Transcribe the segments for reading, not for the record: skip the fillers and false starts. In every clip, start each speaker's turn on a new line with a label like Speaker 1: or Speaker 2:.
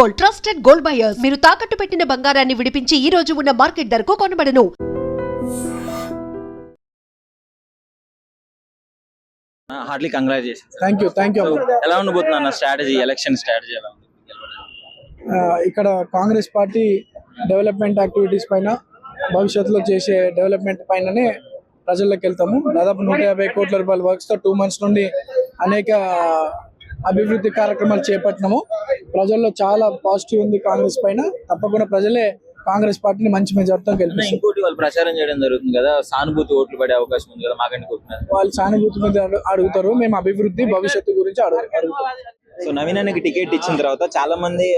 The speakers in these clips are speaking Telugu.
Speaker 1: Gold, trusted gold buyers. మీరు తాకట్టు పెట్టిన బంగారాన్ని విడిపించి ఈ రోజు ఉన్న మార్కెట్ ధరకు కొనబడను.
Speaker 2: Heartly congratulations.
Speaker 3: Thank you.
Speaker 2: ఎలా ఉండబోతుంది అన్న స్ట్రాటజీ, ఎలక్షన్ స్ట్రాటజీ ఎలా ఉంది?
Speaker 3: ఇక్కడ కాంగ్రెస్ పార్టీ డెవలప్మెంట్ యాక్టివిటీస్ పైన, భవిష్యత్తులో చేసే డెవలప్మెంట్ పైననే ప్రజల్లోకి వెళ్తాము. దాదాపు 150 కోట్ల రూపాయల వర్క్స్తో 2 months నుండి అనేక అభివృద్ధి కార్యక్రమాలు చేపట్టినాము. ప్రజల్లో చాలా పాజిటివ్ ఉంది కాంగ్రెస్ పైన. తప్పకుండా ప్రజలే కాంగ్రెస్ పార్టీని మంచి మెజార్టీతో గెలిపిస్తారు.
Speaker 2: ఇంకోటి వాళ్ళు ప్రచారం చేయడం జరుగుతుంది కదా, సానుభూతి ఓట్లు పడే అవకాశం ఉంది కదా, మాకంటే
Speaker 3: వాళ్ళు సానుభూతి మీద అడుగుతారు, మేము అభివృద్ధి భవిష్యత్తు గురించి అడుగుతాం.
Speaker 2: సో నవీన్ అన్నకి టికెట్ ఇచ్చిన తర్వాత చాలా మంది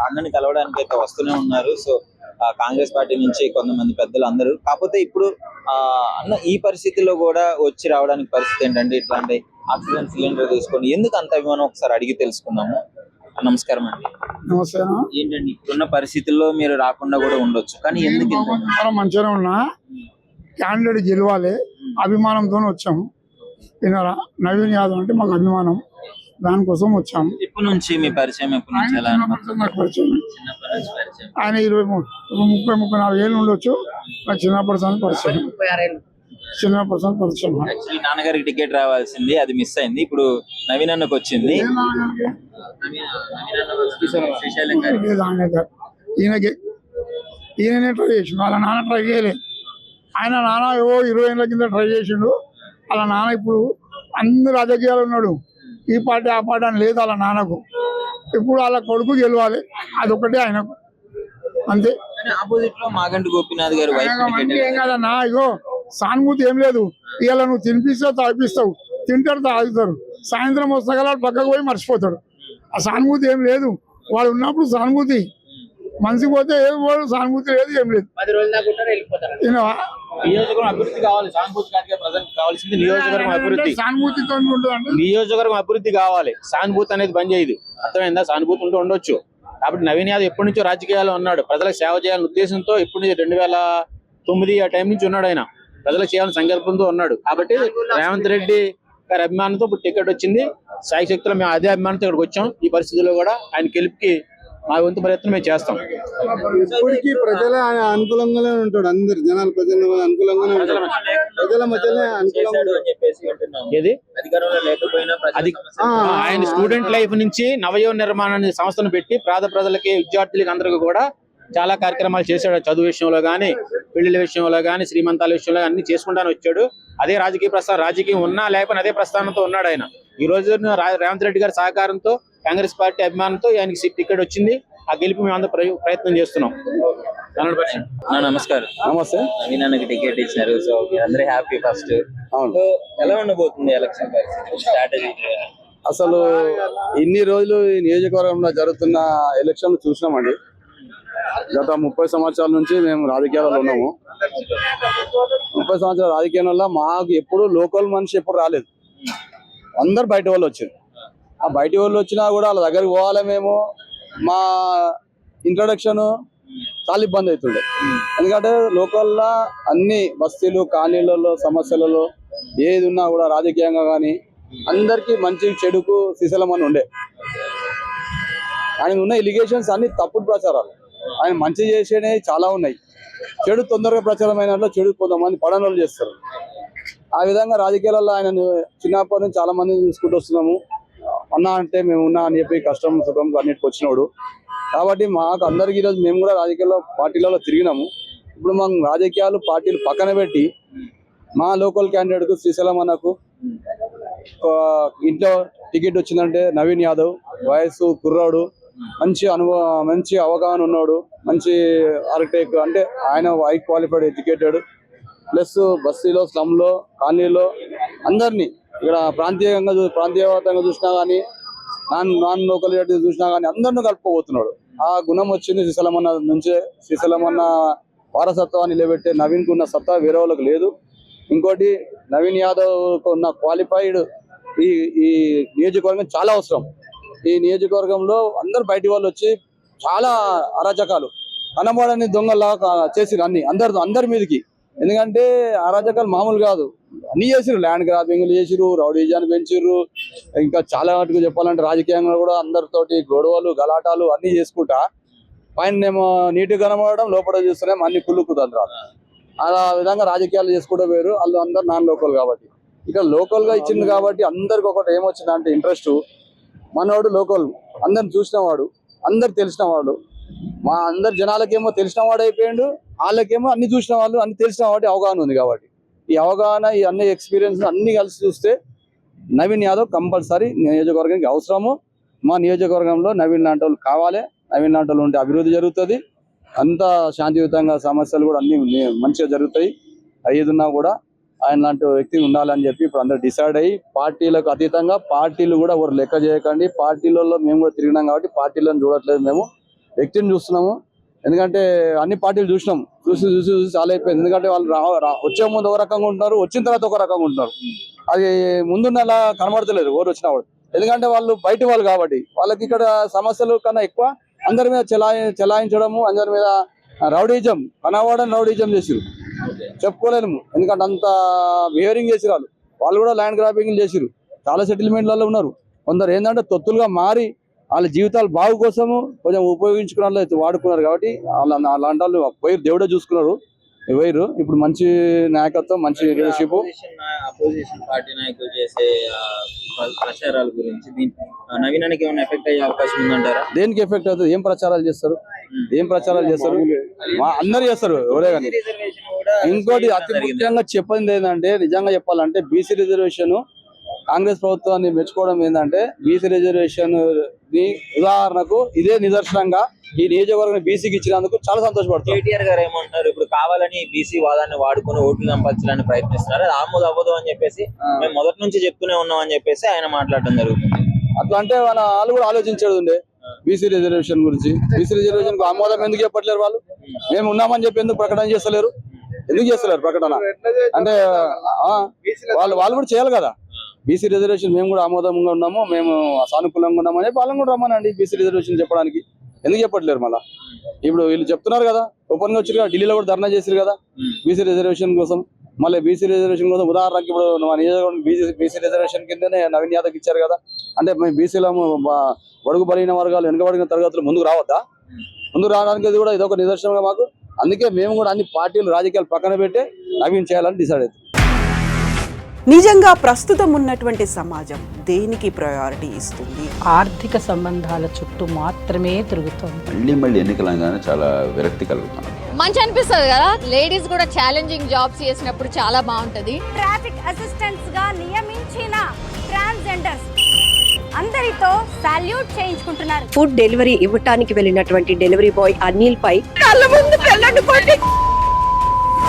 Speaker 2: అన్నని కలవడానికి అయితే వస్తూనే ఉన్నారు. సో కాంగ్రెస్ పార్టీ నుంచి కొంతమంది పెద్దలు అందరూ. కాకపోతే ఇప్పుడు అన్న ఈ పరిస్థితిలో కూడా వచ్చి రావడానికి పరిస్థితి ఏంటంటే, ఇట్లాంటి ఆక్సిజన్ సిలిండర్ తీసుకొని ఎందుకు అంత అభిమానం ఒకసారి అడిగి తెలుసుకుందాము. నమస్కారం అండి.
Speaker 3: నమస్కారం.
Speaker 2: ఏంటండి ఇప్పుడున్న పరిస్థితుల్లో మీరు రాకుండా కూడా ఉండొచ్చు, కానీ ఎందుకు
Speaker 4: మంచిగా ఉన్నా క్యాండిడేట్ గెలవాలి అభిమానంతో వచ్చాము. విన్నారా, నవీన్ యాదవ్ అంటే మాకు అభిమానం, దానికోసం వచ్చాము.
Speaker 2: ఎప్పటి నుంచి మీ పరిచయం? ఎప్పటి నుంచి?
Speaker 4: నాకు పరిచయం ఆయన 30-34 ఏళ్ళు ఉండొచ్చు. నాకు చిన్నప్పటి పరిచయం,
Speaker 2: యాక్చువల్లీ నాన్నగారికి టికెట్ రావాల్సింది, అది మిస్ అయింది. ఇప్పుడు నవీన్ అన్నకు వచ్చింది.
Speaker 4: ఈయననే ట్రై చేసిండు, వాళ్ళ నాన్న ట్రై చేయలేదు. ఆయన నాన్న 20 ఏళ్ళ కింద ట్రై చేసిండు. వాళ్ళ నాన్న ఇప్పుడు అన్ని రాజకీయాలు ఉన్నాడు, ఈ పార్టీ ఆ పార్టీ అని లేదు వాళ్ళ నాన్నకు. ఇప్పుడు వాళ్ళ కొడుకు గెలవాలి, అదొకటే ఆయనకు, అంతే.
Speaker 2: ఆపోజిట్ లో మాగంటి గోపీనాథ్ గారు
Speaker 4: ఏం కాదన్నా, ఇగో సానుభూతి ఏం లేదు. ఇవాళ నువ్వు తినిపిస్తావు, తాగిపిస్తావు, తింటారు, తాగుతారు, సాయంత్రం వస్తాగల పక్కకు పోయి మర్చిపోతాడు. ఆ సానుభూతి ఏం లేదు. వాడు ఉన్నప్పుడు సానుభూతి, మనిషి పోతే ఏం పోడు, సానుభూతి లేదు, ఏం లేదు.
Speaker 2: నియోజకవర్గం అభివృద్ధి కావాలి, సానుభూతి కావాల్సింది నియోజకవర్గం అభివృద్ధి.
Speaker 4: సానుభూతితో
Speaker 2: నియోజకవర్గం అభివృద్ధి కావాలి, సానుభూతి అనేది బంద్ చేయదు. అర్థమైందా? సానుభూతి ఉంటూ ఉండొచ్చు. కాబట్టి నవీన్ యాదవ్ ఎప్పటి నుంచో రాజకీయాల్లో ఉన్నాడు, ప్రజలకు సేవ చేయాలనే ఉద్దేశంతో ఎప్పటి నుంచి 2009 ఆ టైం నుంచి ఉన్నాడు. ఆయన ప్రజలకు చేయాలని సంకల్పంతో ఉన్నాడు. కాబట్టి రేవంత్ రెడ్డి గారి అభిమానంతో ఇప్పుడు టికెట్ వచ్చింది. సాయి శక్తులు మేము అదే అభిమానంతో ఇక్కడికి వచ్చాం. ఈ పరిస్థితుల్లో కూడా ఆయన గెలుపుకి మా వంతు ప్రయత్నం మేము చేస్తాం.
Speaker 5: ఇప్పటికీ ప్రజల అనుకూలంగానే ఉంటాడు, అందరు జనాలు ప్రజల అనుకూలంగానే ఉంటాడు, ప్రజల మధ్యలో
Speaker 2: ఆయన స్టూడెంట్ లైఫ్ నుంచి నవయవ నిర్మాణ సంస్థను పెట్టి ప్రజలకి, విద్యార్థులకి అందరికీ కూడా చాలా కార్యక్రమాలు చేశాడు. చదువు విషయంలో కానీ, పెళ్లిళ్ళ విషయంలో కానీ, శ్రీమంతాల విషయంలో అన్ని చేసుకుంటానే వచ్చాడు. అదే రాజకీయం ఉన్నా లేకపోతే అదే ప్రస్థానంతో ఉన్నాడు ఆయన. ఈ రోజు రేవంత్ రెడ్డి గారి సహకారంతో, కాంగ్రెస్ పార్టీ అభిమానంతో ఆయనకి టికెట్ వచ్చింది. ఆ గెలుపు మేము అందరూ ప్రయత్నం చేస్తున్నాం. నమస్కారం.
Speaker 5: నమస్తే.
Speaker 2: నవీన్ అన్నకి టికెట్ ఇచ్చినారు, సో అందరూ హ్యాపీ. ఫస్ట్ ఎలా ఉండబోతుంది ఎలక్షన్ స్ట్రాటజీ?
Speaker 5: అసలు ఇన్ని రోజులు ఈ నియోజకవర్గంలో జరుగుతున్న ఎలక్షన్ చూసినామండి. గత 30 సంవత్సరాల నుంచి మేము రాజకీయాలలో ఉన్నాము. 30 సంవత్సరాల రాజకీయాలలో మాకు ఎప్పుడు లోకల్ మనిషి ఎప్పుడు రాలేదు. అందరు బయట వాళ్ళు వచ్చారు. ఆ బయట వాళ్ళు వచ్చినా కూడా వాళ్ళ దగ్గరికి పోవాలి. మేము మా ఇంట్రడక్షన్ చాలా ఇబ్బంది అవుతుండే. ఎందుకంటే లోకల్లో అన్ని బస్తీలు, కాలనీలలో, సమస్యలలో ఏది ఉన్నా కూడా రాజకీయంగా కానీ అందరికీ మంచి చెడుకు సిసలమని ఉండే. ఆయన ఉన్న ఎలిగేషన్స్ అన్ని తప్పుడు ప్రచారాలు. ఆయన మంచి చేసేవి చాలా ఉన్నాయి, చెడు తొందరగా ప్రచారం అయినట్లు చెడు కొంతమంది పడనోళ్ళు చేస్తారు. ఆ విధంగా రాజకీయాలలో ఆయన చిన్నప్పటి నుంచి చాలా మందిని చూసుకుంటూ వస్తున్నాము. అన్నా అంటే మేము ఉన్నా అని చెప్పి కష్టం సుఖం అన్నిటికి వచ్చినాడు. కాబట్టి మాకు అందరికీ ఈరోజు మేము కూడా రాజకీయాల్లో పార్టీలలో తిరిగినాము. ఇప్పుడు మనం రాజకీయాలు పార్టీలు పక్కన పెట్టి మా లోకల్ క్యాండిడేట్కు శ్రీశైలం అన్నకు ఇంట్లో టికెట్ వచ్చిందంటే, నవీన్ యాదవ్ వయసు కుర్రాడు, మంచి అవగాహన ఉన్నాడు, మంచి ఆర్కిటెక్ట్, అంటే ఆయన హై క్వాలిఫైడ్ ఎడ్యుకేటెడ్, ప్లస్ బస్తీలో, స్లమ్లో, కాలనీలో అందరినీ ఇక్కడ ప్రాంతీయవాతంగా చూసినా కానీ, నాన్ లోకల్ చూసినా కానీ అందరినీ కలుపుకోబోతున్నాడు. ఆ గుణం వచ్చింది శ్రీశైలమన్న నుంచే. శ్రీశైలమన్న వారసత్వాన్ని నిలబెట్టే నవీన్కు ఉన్న సత్తా వేరే వాళ్ళకి లేదు. ఇంకోటి, నవీన్ యాదవ్ ఉన్న క్వాలిఫైడ్ ఈ నియోజకవర్గం చాలా అవసరం. ఈ నియోజకవర్గంలో అందరు బయటి వాళ్ళు వచ్చి చాలా అరాచకాలు, కనబడని దొంగలా చేసిరు. అందరి మీదకి ఎందుకంటే అరాజకాలు మామూలు కాదు, అన్ని చేసిరు, ల్యాండ్ గ్రాబింగ్లు చేసిరు, రౌడీజాన్ని పెంచిర్రు, ఇంకా చాలా మటుకు చెప్పాలంటే రాజకీయంగా కూడా అందరితోటి గొడవలు గలాటాలు అన్ని చేసుకుంటా పైన ఏమో నీట్గా కనబడడం, లోపల చూస్తేనేమో అన్ని కుళ్ళు కుతంత్రాలు. ఆ విధంగా రాజకీయాలు చేసుకుంటూ పోయారు. వాళ్ళు అందరు నాన్ లోకల్ కాబట్టి, ఇక్కడ లోకల్ గా ఇచ్చింది కాబట్టి అందరికి ఒకటి ఏమొచ్చిందంటే ఇంట్రెస్ట్, మనవాడు లోకల్, అందరిని చూసినవాడు, అందరు తెలిసినవాడు, మా అందరి జనాలకేమో తెలిసిన వాడు అయిపోయాడు, వాళ్ళకేమో అన్ని చూసిన వాళ్ళు అన్ని తెలిసిన వాటి అవగాహన ఉంది. కాబట్టి ఈ అవగాహన, ఈ అన్ని ఎక్స్పీరియన్స్ అన్ని కలిసి చూస్తే నవీన్ యాదవ్ కంపల్సరీ నియోజకవర్గానికి అవసరము. మా నియోజకవర్గంలో నవీన్ లాంటి వాళ్ళు కావాలి, నవీన్ లాంటి వాళ్ళు ఉంటే అభివృద్ధి జరుగుతుంది, అంతా శాంతియుతంగా సమస్యలు కూడా అన్ని మంచిగా జరుగుతాయి. ఏదున్నా కూడా ఆయన లాంటి వ్యక్తి ఉండాలని చెప్పి ఇప్పుడు అందరు డిసైడ్ అయ్యి, పార్టీలకు అతీతంగా, పార్టీలు కూడా ఎవరు లెక్క చేయకండి, పార్టీలలో మేము కూడా తిరిగినాం కాబట్టి పార్టీలను చూడట్లేదు, మేము వ్యక్తిని చూస్తున్నాము. ఎందుకంటే అన్ని పార్టీలు చూసినాం, చూసి చూసి చూసి చాలా అయిపోయింది. ఎందుకంటే వాళ్ళు వచ్చే ముందు ఒక రకంగా ఉంటున్నారు, వచ్చిన తర్వాత ఒక రకంగా ఉంటున్నారు. అది ముందున్నలా కనబడతలేదు ఎవరు వచ్చినా కూడా, ఎందుకంటే వాళ్ళు బయట వాళ్ళు కాబట్టి వాళ్ళకి ఇక్కడ సమస్యలు కన్నా ఎక్కువ అందరి మీద చెలాయించడము, అందరి మీద రౌడీజం, కనవాడని రౌడీజం చేసిరు, చెప్పుకోలేము. ఎందుకంటే అంత బిహేవింగ్ చేసిరు, వాళ్ళు కూడా ల్యాండ్ గ్రాబింగ్ చేసిరు, చాలా సెటిల్మెంట్లలో ఉన్నారు. కొందరు ఏంటంటే తొత్తులుగా మారి వాళ్ళ జీవితాలు బాగు కోసము కొంచెం ఉపయోగించుకున్న వాళ్ళు వాడుకున్నారు. కాబట్టి అలాంటి వాళ్ళు పోయి దేవుడే చూసుకున్నారు, పోయిరు. ఇప్పుడు మంచి నాయకత్వం, మంచి లీడర్షిప్.
Speaker 6: అపోజిషన్ పార్టీ నాయకులు చేసే ప్రచారాల గురించి నవీనానికి ఏమైనా ఎఫెక్ట్ అయ్యే అవకాశం ఉందంటారా?
Speaker 5: దేనికి ఎఫెక్ట్ అవుతుంది? ఏం ప్రచారాలు చేస్తారు? అందరు చేస్తారు, ఎవరే కానీ. ఇంకోటి అతి ముఖ్యంగా చెప్పింది ఏంటంటే, నిజంగా చెప్పాలంటే బీసీ రిజర్వేషన్ కాంగ్రెస్ ప్రభుత్వాన్ని మెచ్చుకోవడం ఏంటంటే, బీసీ రిజర్వేషన్ ని ఉదాహరణకు ఇదే నిదర్శనంగా ఈ నియోజకవర్గం బీసీకి ఇచ్చినందుకు చాలా సంతోషపడుతుంది.
Speaker 6: కేటీఆర్ గారు ఏమంటారు, ఇప్పుడు కావాలని బీసీ వాదాన్ని వాడుకొని ఓట్లు సంపాదించడానికి ప్రయత్నిస్తున్నారు, అది ఆమోదు అవ్వదు అని చెప్పేసి మేము మొదటి నుంచి చెప్తూనే ఉన్నాం అని చెప్పేసి ఆయన మాట్లాడడం జరుగుతుంది.
Speaker 5: అట్లా అంటే వాళ్ళు కూడా ఆలోచించేది ఉండే బీసీ రిజర్వేషన్ గురించి. బీసీ రిజర్వేషన్ ఆమోదం ఎందుకు చెప్పట్లేరు? వాళ్ళు మేము ఉన్నామని చెప్పి ఎందుకు ప్రకటన చేస్తలేరు? ఎందుకు చేస్తలేరు ప్రకటన? అంటే వాళ్ళు కూడా చేయాలి కదా. బీసీ రిజర్వేషన్ మేము కూడా ఆమోదంగా ఉన్నాము, మేము సానుకూలంగా ఉన్నాము అని వాళ్ళని కూడా రమ్మనండి బీసీ రిజర్వేషన్ చెప్పడానికి. ఎందుకు చెప్పట్లేరు? మళ్ళీ ఇప్పుడు వీళ్ళు చెప్తున్నారు కదా, ఓపెన్ గా వచ్చారు కదా, ఢిల్లీలో కూడా ధర్నా చేశారు కదా బీసీ రిజర్వేషన్ కోసం. మళ్ళీ బీసీ రిజర్వేషన్ కోసం ఉదాహరణకి ఇప్పుడు మా నియోజకవర్గం బీసీ రిజర్వేషన్ కిందనే నవీన్ యాదవ్కి ఇచ్చారు కదా. అంటే మేము బీసీలో బడుగు బలైన వర్గాలు, వెనుకబడిన తరగతులు ముందుకు రావద్దా? ముందుకు రావడానికి ఇది కూడా ఇదొక నిదర్శనంగా మాకు. అందుకే మేము కూడా అన్ని పార్టీలు, రాజకీయాలు పక్కన పెట్టే నవీన్ చేయాలని డిసైడ్ అవుతుంది.
Speaker 7: నిజంగా ప్రస్తుతం ఉన్నటువంటి సమాజం దేనికి ప్రయారిటీ ఇస్తుంది?
Speaker 8: ఆర్థిక సంబంధాల చుట్టూ మాత్రమే తిరుగుతుంది.
Speaker 9: మళ్ళీ ఎన్నికలంగానే చాలా విరక్తి కలుగుతాను.
Speaker 10: మంచి అనిపిస్తుంది కదా, లేడీస్ కూడా ఛాలెంజింగ్ జాబ్స్ చేసినప్పుడు చాలా బాగుంటది.
Speaker 11: ట్రాఫిక్ అసిస్టెంట్స్ గా నియమించిన ట్రాన్స్జెండర్స్ అందరితో సాల్యూట్ చేయించుకుంటున్నారు.
Speaker 12: ఫుడ్ డెలివరీ ఇవ్వటానికి వెళ్ళినటువంటి డెలివరీ బాయ్ అనిల్ పై కళ్ళ ముందు పెళ్ళండి కొట్టి